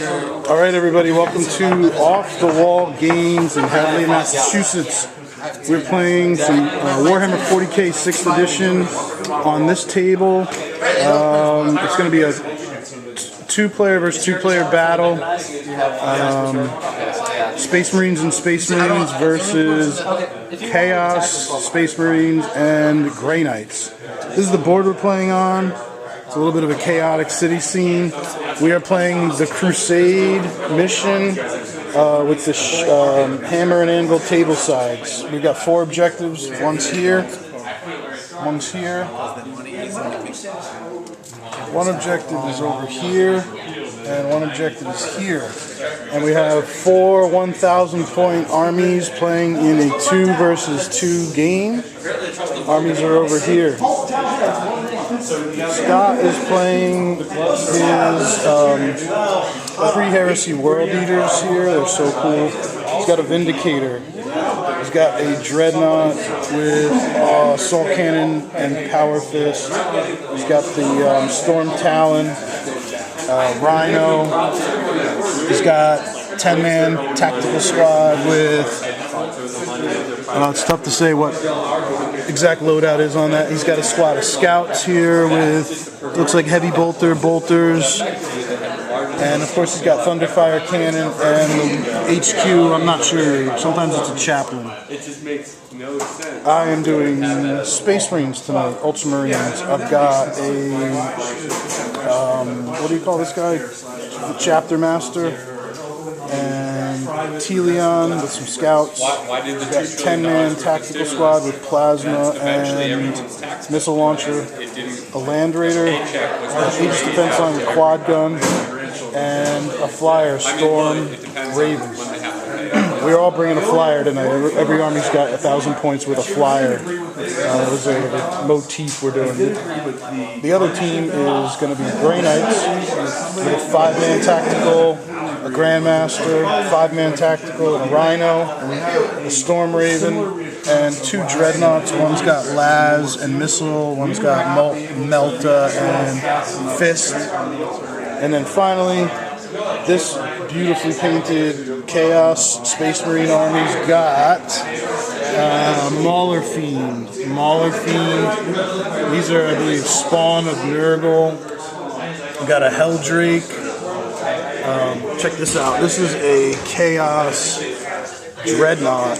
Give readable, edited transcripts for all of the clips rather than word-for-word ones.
All right, everybody, welcome to Off the Wall Games in Hadley, Massachusetts. We're playing some Warhammer 40k 6th edition on this table. It's going to be a two-player versus two-player battle. Space Marines and Space Marines versus Chaos, Space Marines, and Grey Knights. This is the board we're playing on. It's a little bit of a chaotic city scene. We are playing the Crusade mission with the hammer and anvil table sides. We've got 4 objectives. One's here. One's here. One objective is over here. And one objective is here. And we have 4 1,000-point armies playing in a 2 versus 2 game. Armies are over here. Scott is playing his pre-heresy world eaters here. They're so cool. He's got a Vindicator. He's got a Dreadnought with Assault Cannon and Power Fist. He's got the Storm Talon, Rhino. He's got 10-man tactical squad with... it's tough to say what exact loadout is on that. He's got a squad of scouts here with, looks like heavy bolters. And of course he's got Thunderfire Cannon and the HQ, I'm not sure, sometimes it's a chaplain. It just makes no sense. I am doing Space Marines tonight, Ultramarines. I've got a, what do you call this guy? The Chapter Master. And Telion with some scouts. Why did the 10-man tactical squad with plasma and missile launcher. A Land Raider, Aegis Defense Line with quad gun, and a flyer, Storm Raven. We're all bringing a flyer tonight. Every army's got 1,000 points with a flyer. That was a motif we're doing. The other team is going to be Grey Knights with a 5-man tactical, a Grandmaster, 5-man tactical, and a Rhino, a Storm Raven, and 2 Dreadnoughts. One's got Laz and Missile, one's got Melta and Fist. And then finally, this beautifully painted Chaos Space Marine army's got Mauler Fiend. These are, I believe, Spawn of Nurgle. We've got a Helldrake. Check this out. This is a Chaos Dreadnought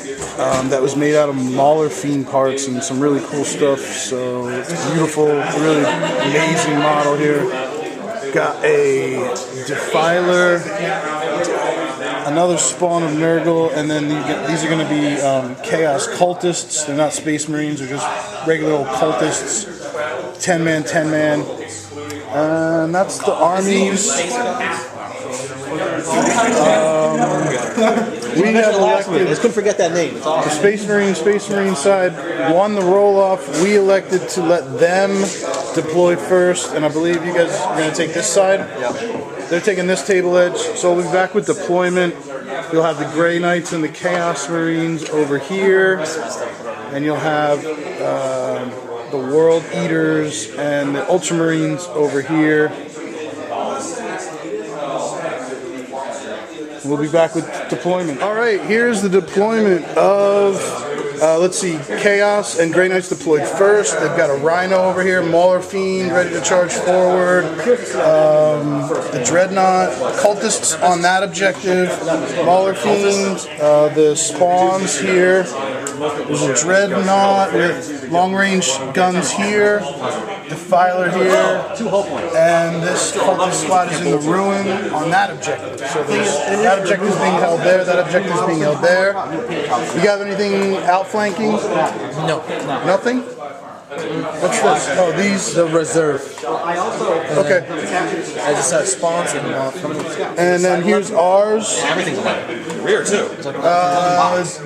that was made out of Mauler Fiend parts and some really cool stuff. So it's beautiful, really amazing model here. Got a Defiler, another Spawn of Nurgle, and then these are going to be Chaos Cultists. They're not Space Marines, they're just regular old cultists. 10-man, 10-man. And that's the armies. We have elected, I just couldn't forget that name. the Space Marine side won the roll-off. We elected to let them deploy first, and I believe you guys are going to take this side. Yep. They're taking this table edge, so we'll be back with deployment. You'll have the Grey Knights and the Chaos Marines over here, and you'll have the World Eaters and the Ultramarines over here. We'll be back with deployment. All right, here's the deployment of, let's see, Chaos and Grey Knights deployed first. They've got a Rhino over here, Mauler Fiend ready to charge forward. The Dreadnought, Cultists on that objective. Mauler Fiend, the Spawns here. There's a Dreadnought with long-range guns here. Defiler here, and this Cultist squad is in the ruin on that objective. So that objective is being held there, that objective is being held there. You got anything outflanking? No. Nothing? What's this? Oh, these? The reserve. Okay. I just had spawns and And then here's ours. everything's alive. Rear too.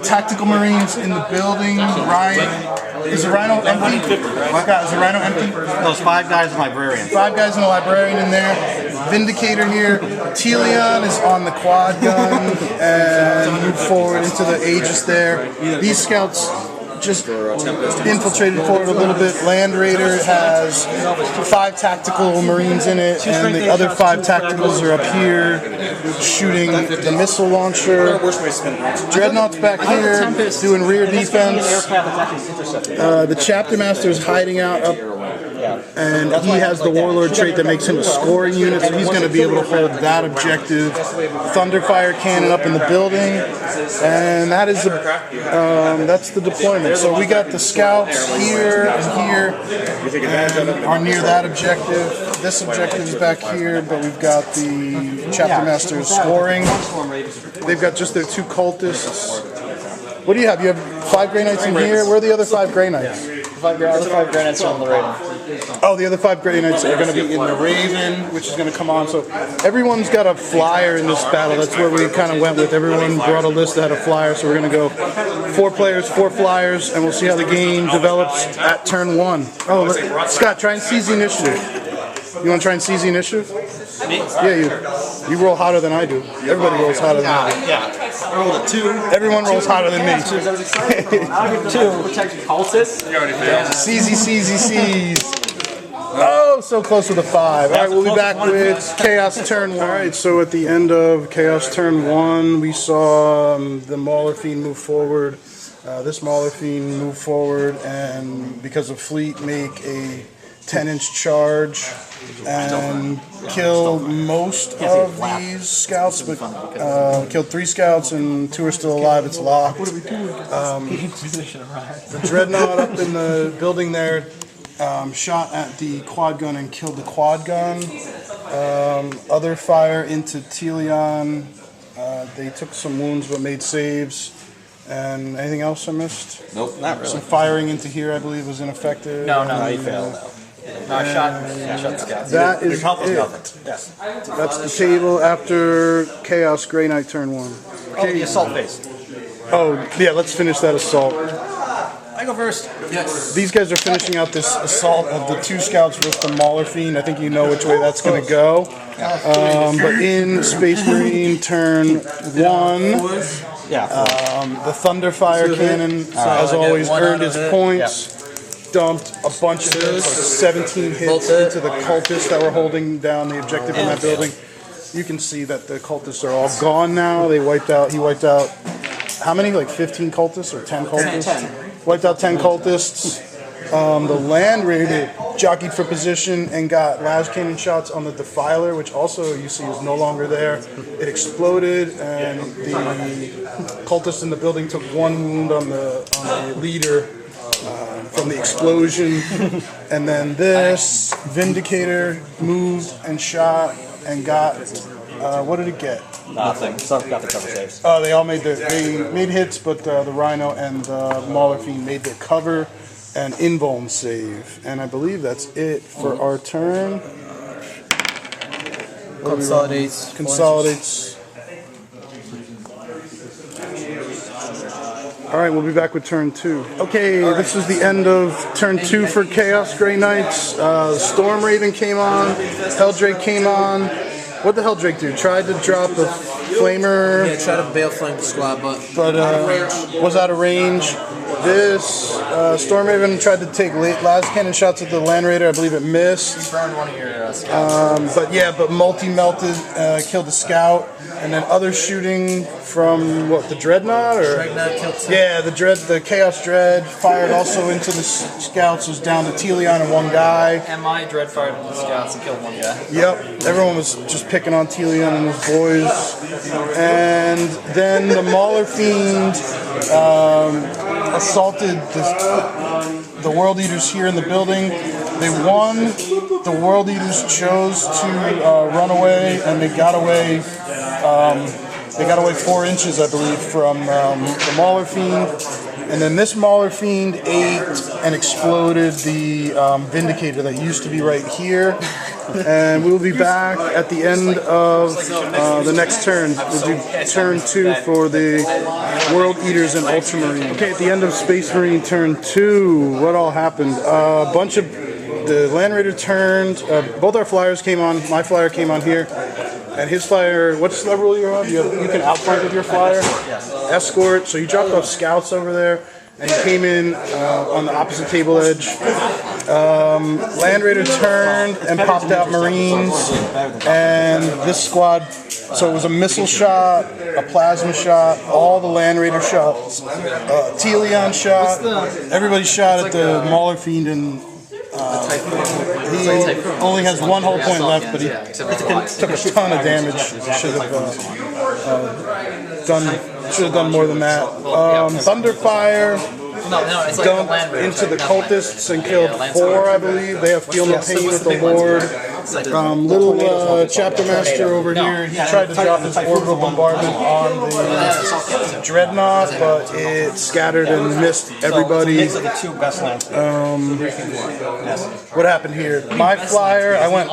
Tactical Marines in the building. Ryan. Is the Rhino empty? Scott, is the Rhino empty? Those 5 guys in librarian. 5 guys and a librarian in there. Vindicator here. Telion is on the quad gun and move forward into the Aegis there. These scouts just infiltrated forward a little bit. Land Raider has 5 tactical Marines in it, and the other 5 tacticals are up here shooting the missile launcher. Dreadnought's back here doing rear defense. The Chapter Master is hiding out up, and he has the Warlord trait that makes him a scoring unit, so he's going to be able to hold that objective. Thunderfire cannon up in the building, and that is that's the deployment. So we got the scouts here and here, and are near that objective. This objective is back here, but we've got the Chapter Masters scoring. They've got just their 2 cultists. What do you have? You have 5 Grey Knights in here? Where are the other 5 Grey Knights? The other 5 Grey Knights are on the Raven. Oh, the other 5 Grey Knights are going to be in the Raven, which is going to come on. So everyone's got a flyer in this battle. That's where we kind of went with. Everyone brought a list that had a flyer, so we're going to go 4 players, 4 flyers, and we'll see how the game develops at turn 1. Oh, Scott, try and seize the initiative. You want to try and seize the initiative? Me? Yeah, you roll hotter than I do. Everybody rolls hotter than I do. Yeah. I rolled a 2. Everyone rolls hotter than me. 2. Protect cultists. Seize. Oh, so close with a 5. All right, we'll be back with Chaos turn 1. All right, so at the end of Chaos turn 1, we saw the Mauler Fiend move forward. This Mauler Fiend move forward, and because of fleet, make a 10-inch charge and kill most of these scouts, but killed 3 scouts and 2 are still alive. It's locked. What are we doing? The Dreadnought up in the building there shot at the quad gun and killed the quad gun. Other fire into Telion. They took some wounds but made saves. And anything else I missed? Nope, not really. Some firing into here, I believe, was ineffective. No, he failed. No, I shot scouts. That is it. Yes. That's the table after Chaos Grey Knight turn 1. Oh, the assault phase. Oh, yeah, let's finish that assault. I go first. Yes. These guys are finishing out this assault of the 2 scouts with the Mauler Fiend. I think you know which way that's going to go. But in Space Marine turn 1, the Thunderfire cannon, as always, earned his points. Dumped a bunch of hits, like 17 hits into the cultists that were holding down the objective in that building. You can see that the cultists are all gone now. He wiped out, how many? Like 15 cultists or 10 cultists? 10. Wiped out 10 cultists. The Land Raider jockeyed for position and got las cannon shots on the Defiler, which also you see is no longer there. It exploded, and the cultists in the building took 1 wound on the leader from the explosion. And then this Vindicator moved and shot and got, what did it get? Nothing. Some got the cover saves. Oh, they all made hits, but the Rhino and the Mauler Fiend made their cover and invuln save. And I believe that's it for our turn. Consolidates. All right, we'll be back with turn 2. Okay, this is the end of turn 2 for Chaos Grey Knights. Storm Raven came on. Helldrake came on. What the Helldrake do? Tried to drop a flamer. Yeah, tried to bail flame the squad, but was out of range. This Storm Raven tried to take las cannon shots at the Land Raider. I believe it missed. You burned one of your scouts. But multi-melted, killed the scout. And then other shooting from, the Dreadnought? Dreadnought killed some. Yeah, the Chaos Dread fired also into the scouts, was down to Telion and 1 guy. MI Dread fired into the scouts and killed 1 guy. Yep, everyone was just picking on Telion and his boys. And then the Mauler Fiend assaulted the World Eaters here in the building. They won. The World Eaters chose to run away, and they got away. They got away 4 inches, I believe, from the Mauler Fiend. And then this Mauler Fiend ate and exploded the Vindicator that used to be right here. And we'll be back at the end of the next turn. We'll do turn 2 for the World Eaters and Ultramarine. Okay, at the end of Space Marine turn 2, what all happened? A bunch of the Land Raider turned. Both our flyers came on. My flyer came on here. And his flyer, what's the rule you have? You can outflank with your flyer? Yes. Escort. So you dropped off scouts over there. and he came in on the opposite table edge. Land Raider turned and popped out Marines, and this squad, so it was a missile shot, a plasma shot, all the Land Raider shots, Telion shot, everybody shot at the Mauler Fiend, and he only has one whole point left, but he took a ton of damage. Should have done more than that. Thunderfire dumped into the cultists and killed 4, I believe. They have Feel No Pain with the Lord. Little chapter master over here, he tried to drop his orbital bombardment on the dreadnought, but it scattered and missed everybody. What happened here? My flyer, I went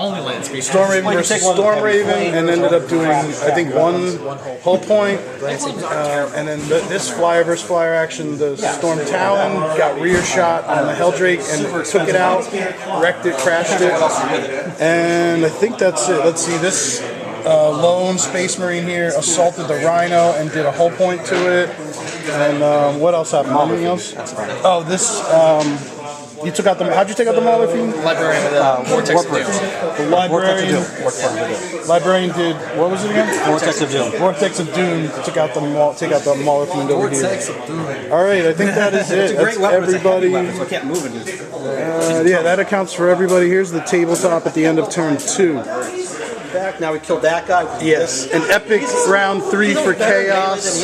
Storm Raven versus Storm Raven and ended up doing, I think, 1 hull point. And then this flyer versus flyer action, the Storm Talon got rear shot on the Helldrake and took it out, wrecked it, crashed it. And I think that's it. Let's see, this lone Space Marine here assaulted the Rhino and did a hull point to it. And what else happened? Anything else? Oh, this, you took out the, how'd you take out the Mauler Fiend? Librarian with Vortex of Doom. The Librarian did, what was it again? Vortex of Doom. Vortex of Doom, take out the Mauler Fiend over here. Vortex of Doom. Alright, I think that is it. That's everybody. So I can't move it. Yeah, that accounts for everybody. Here's the tabletop at the end of turn 2. Back, now we killed that guy. Yes, an epic round 3 for Chaos.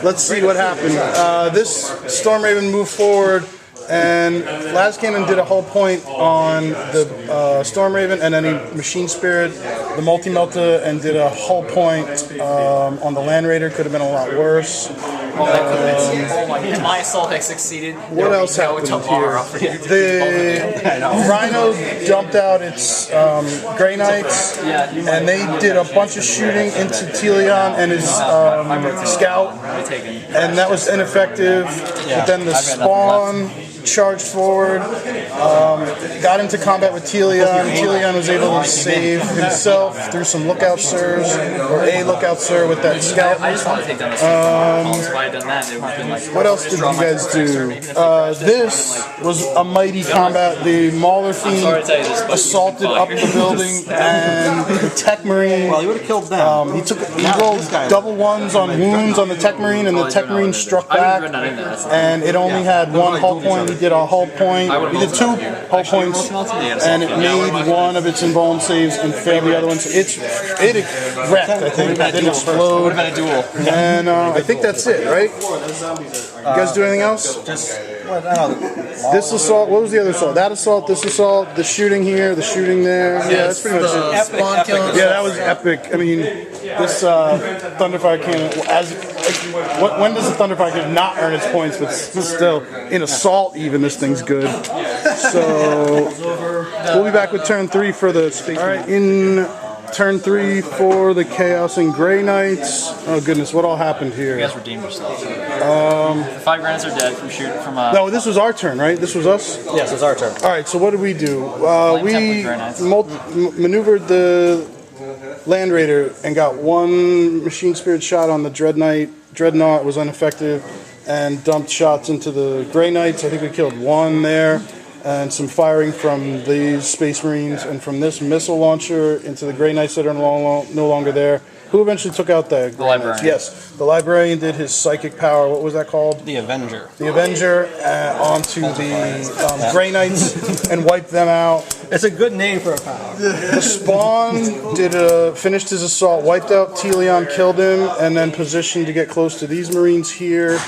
Let's see what happened. This Storm Raven moved forward, and Lascannon did a hull point on the Storm Raven, and then he Machine Spirit the Multi-Melta and did a hull point on the Land Raider. Could have been a lot worse. My assault had succeeded. What else happened here? The Rhino dumped out its Grey Knights, and they did a bunch of shooting into Telion and his scout, and that was ineffective. But then the Spawn charged forward, got into combat with Telion. Telion was able to save himself through some lookout sirs, or a lookout sir with that scout. I just want to take down the if I had done that, it would have been like. What else did you guys do? This was a mighty combat. The Mauler Fiend assaulted up the building, and the Tech Marine. Well, he would have killed them. He rolled double 1s on wounds on the Tech Marine, and the Tech Marine struck back, and it only had 1 hull point. He did a hull point. He did 2 hull points, and it made 1 of its embalmed saves and failed the other one. So it wrecked, I think. It didn't explode. And I think that's it, right? You guys do anything else? This assault, what was the other assault? That assault, this assault, the shooting here, the shooting there. Yeah, that's pretty much it. Yeah, that was epic. I mean, this Thunderfire Cannon, when does the Thunderfire Cannon not earn its points? But still, in assault even, this thing's good. So, we'll be back with turn 3 for the Space. Alright, in turn 3 for the Chaos and Grey Knights. Oh goodness, what all happened here? You guys redeemed yourselves. The 5 grants are dead from shooting from No, this was our turn, right? This was us? Yes, it's our turn. Alright, so what did we do? We maneuvered the Land Raider and got 1 Machine Spirit shot on the Dreadnought was ineffective, and dumped shots into the Grey Knights. I think we killed 1 there, and some firing from these Space Marines and from this missile launcher into the Grey Knights that are no longer there. Who eventually took out the Librarian? Yes, the Librarian did his psychic power. What was that called? The Avenger. The Avenger onto the Grey Knights and wiped them out. It's a good name for a power. The Spawn finished his assault, wiped out Telion, killed him, and then positioned to get close to these Marines here.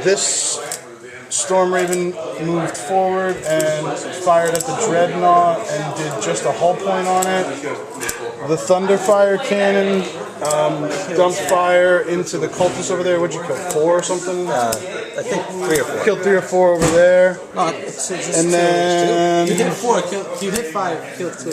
This Storm Raven moved forward and fired at the Dreadnought and did just a hull point on it. The Thunderfire Cannon dumped fire into the cultists over there. What'd you kill? 4 or something? I think 3 or 4. Killed 3 or 4 over there. No, it's just And then you hit 4, you hit 5, killed 2.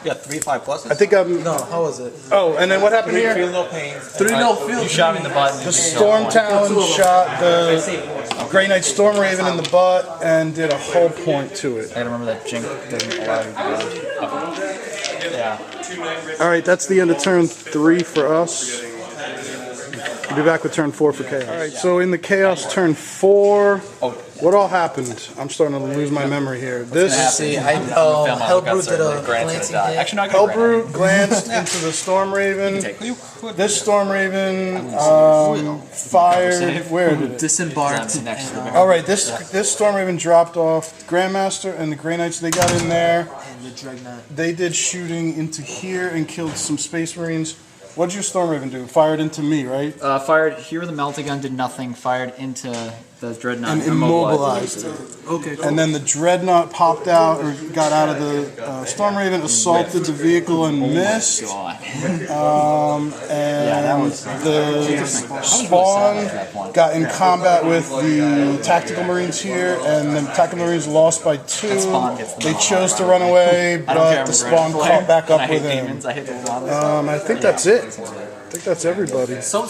You got 3 5 pluses? I think I'm. No, how was it? Oh, and then what happened here? no pain. 3-0 field. You shot me in the butt. The Storm Talon shot the Grey Knight Storm Raven in the butt and did a hull point to it. I gotta remember that Jink doesn't allow you to do that. Yeah. Alright, that's the end of turn 3 for us. Be back with turn 4 for Chaos. All right, so in the Chaos turn 4, what all happened? I'm starting to lose my memory here. This Hellbrute did a glancing hit. Actually, no, I got Hellbrute glanced into the Storm Raven. This Storm Raven fired. Where did it? Disembarked. All right, this Storm Raven dropped off. Grandmaster and the Grey Knights, they got in there. And the Dreadnought. They did shooting into here and killed some Space Marines. What did your Storm Raven do? Fired into me, right? Fired here with the melting gun, did nothing. Fired into the dreadnought. And immobilized it. Okay, cool. And then the Dreadnought popped out, or got out of the Storm Raven, assaulted the vehicle and missed. And the Spawn got in combat with the Tactical Marines here, and the Tactical Marines lost by 2. They chose to run away, but the Spawn caught back up with him. I think that's it. I think that's everybody. Some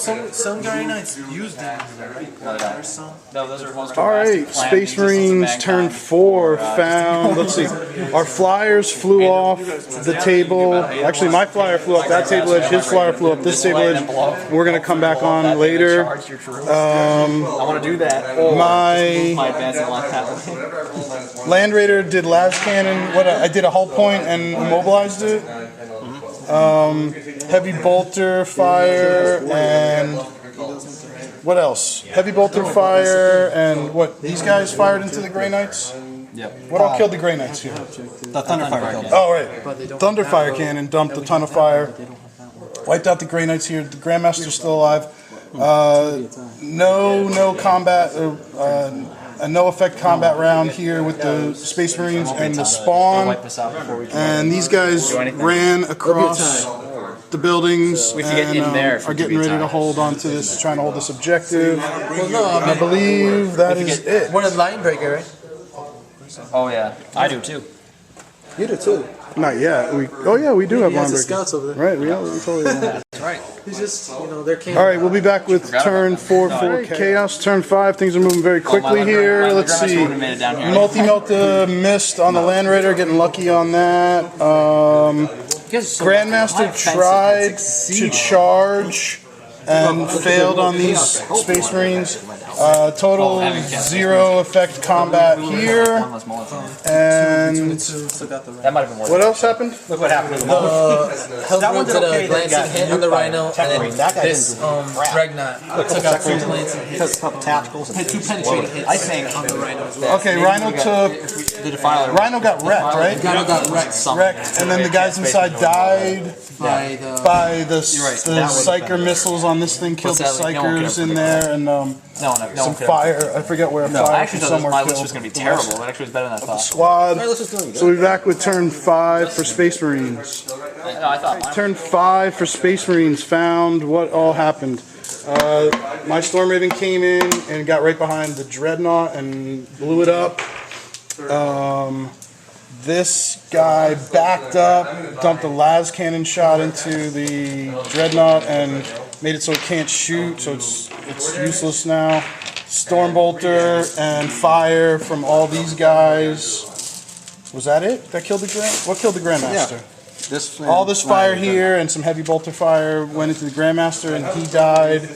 Guardian Knights use demons, right? Or some. No, those are ones. All right, Space Marines turn 4 found. Let's see. Our flyers flew off the table. Actually, my flyer flew off that table edge. His flyer flew up this table edge. We're gonna come back on later. I want to do that. My advancing line. Land Raider did las cannon. What I did a hull point and immobilized it. Heavy bolter fire and what else? Heavy bolter fire and what? These guys fired into the Grey Knights. Yep. What all killed the Grey Knights here? The Thunderfire killed him. Oh right, Thunderfire cannon dumped a ton of fire. Wiped out the Grey Knights here. The Grandmaster's still alive. No combat. A no effect combat round here with the Space Marines and the Spawn. And these guys ran across the buildings and are getting ready to hold on to this, trying to hold this objective. Well, no, I I believe that is it. we're a line breaker, right? Oh yeah, I do too. You do too. Not yet. We do have He has the linebackers. scouts over there. Right, we totally have. That's right. He's just, they're king. All right, we'll be back with turn 4 for Chaos. Turn 5, things are moving very quickly here. Let's see. Multi-Melta missed on the Land Raider, getting lucky on that. Grandmaster tried to charge and failed on these Space Marines. Total 0 effect combat here. And That might have been worth what else happened? Look what happened. Hellbrute did a glancing hit on the Rhino, and then That guy this Dreadnought took out 3 glancing hits. Took a couple tacticals. Had 2 penetrating hits I think on the Rhino as well. Okay, Rhino got wrecked, right? Rhino got wrecked Wrecked, and then the guys inside died by the Psyker missiles on this thing, killed the Psykers in there, and some fire. I forget where a No, I fire actually from thought somewhere my list killed was going to be terrible. It actually was better than I thought. squad. So we'll be back with turn 5 for Space Marines. No, I thought mine. Turn 5 for Space Marines found what all happened. My Storm Raven came in and got right behind the Dreadnought and blew it up. This guy backed up, dumped a las cannon shot into the Dreadnought and made it so it can't shoot, so it's useless now. Stormbolter and fire from all these guys. Was that it? That killed the what killed the Grandmaster? All this fire here and some heavy bolter fire went into the Grandmaster and he died.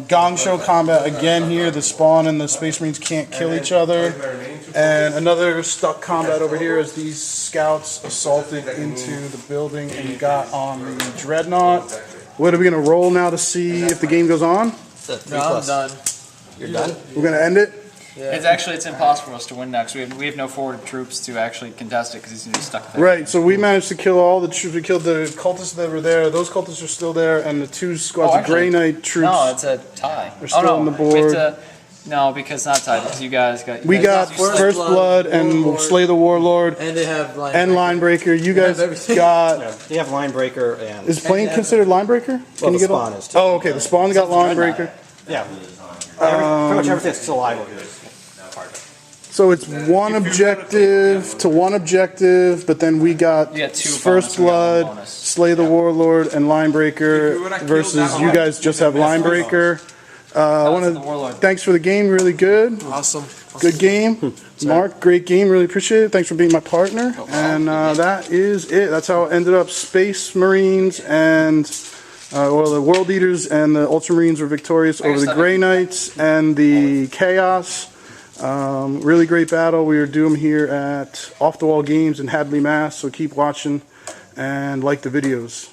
Gong Show combat again here. The Spawn and the Space Marines can't kill each other. And another stuck combat over here as these scouts assaulted into the building and got on the Dreadnought. What are we going to roll now to see if the game goes on? No, I'm done. You're done? We're going to end it? It's impossible for us to win now because we have no forward troops to actually contest it because he's going to be stuck there. Right, so we managed to kill all the troops. We killed the cultists that were there. Those cultists are still there, and the 2 squads of Grey Knight troops. No, it's a tie. They're still on the board. No, because it's not tied. Because you guys got. We got First Blood and Warlord. Slay the Warlord And they have line and Linebreaker. You guys everything. got. They have Linebreaker and... Is Plane considered Linebreaker? Well, the Spawn is too. Oh, okay. The Spawn got Linebreaker. Yeah. Pretty much everything's still alive over here. So it's one objective to one objective, but then we got You got 2 First bonus, we got 1 Blood, bonus. Slay the Warlord, and Linebreaker versus you guys just have Linebreaker. I want the Warlord. to thanks for the game, really good. Awesome. Good game. Mark, great game, really appreciate it. Thanks for being my partner. And that is it. That's how it ended up. Space Marines and Well, the World Eaters and the Ultramarines were victorious over the Grey Knights and the Chaos. Really great battle. We were doing them here at Off the Wall Games in Hadley, Mass. So keep watching and like the videos.